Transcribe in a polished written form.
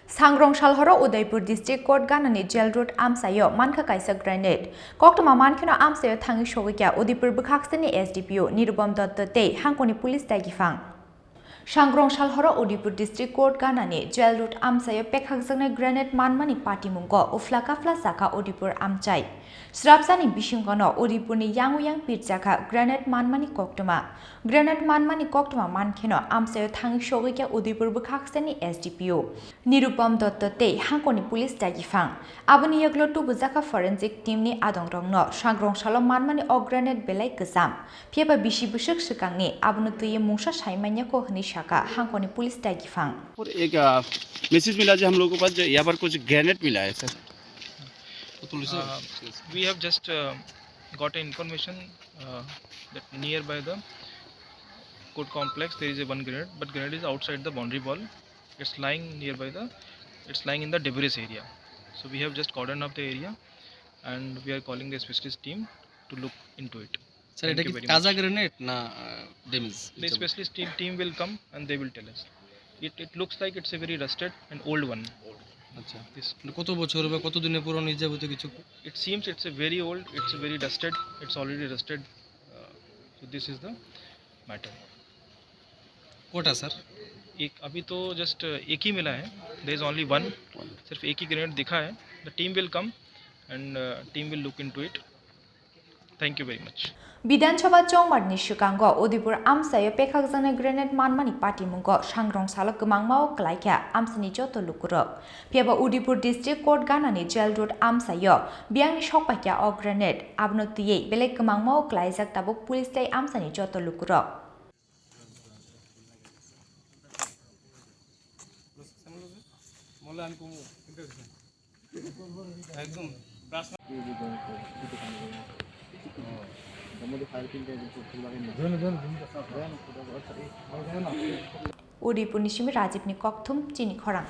Sangrongsal Horo Udaipur District Court Ganani Jail Road Amchaio Mankha Kaisa Granade Koktoma Mankino Amchaio Thangi Shogikya Udaipur Bukhaksani SDPO Nirubam Dotte Hankoni Police Tagifang Sangrongsal Horo Udaipur District Court Ganani Jail Road Amchaio Pekhakjangna Granade Manmani Party Mungo Uflaka Saka Udaipur Amchai Srapsani Bishingkono Udaipurni Yang Pirjaka Granade Manmani Koktoma Granade Manmani Koktoma Mankino Amchaio Thangi Shogikya Udaipur Bukhaksani SDPO Nirubam Dotte Hankoni Police Tagifang Aboni Yaglo tu Buzaka Forensic Team ni Adongrongno Sangrongsalo Manmani O Granade Belai Kesam Piaba Bishi Bushuk Shikangni Abonu Tuye Mungsha Shaimanya ko शाखा हांकोनी police तगीफांग और एक message मिला जो हम लोगों को पास यहाँ पर कुछ ग्रेनेड मिला है sir we have just got an information that nearby the court complex there is a one grenade, but grenade is outside the boundary wall. It's lying in the debris area. So we have just cordoned up the area and we are calling the specialist team to look into it. Sir, it is taza grenade na damage. The specialist team will come and they will tell us. It looks like it's a very rusted and old one. আচ্ছা কত বছর বা কত দিনের পুরনো নিজাবত কিছু It seems it's a very old, it's a very dusted, it's already rusted. So this is the matter. कोटा sir एक अभी तो जस्ट एक ही मिला है. There is only one. सिर्फ एक ही ग्रेनेड दिखा है. The team will come and team will look into it. Thank you very much. বিধানসভা চৌমারনি সুকাঙ্গ উদয়পুর আমসায় পেখাকজানে গ্রেনেড মানমানি পার্টি মুঙ্গ সাংগ্রংসাল গমাংমাও ক্লাইকা আমসানি যত লুকুরক পেবা উদয়পুর ডিস্ট্রিক্ট কোর্ট গানানি জেল রোড আমসায় বিয়াংনি সকপাইকা অ গ্রেনেড আবনতিয়ে বেলেগ গমাংমাও ক্লাইজাক তাবুক পুলিশ তাই আমসানি যত লুকুরক উদয়পুর নিশিমি রাজীবনি ককথুম চিনি খরাং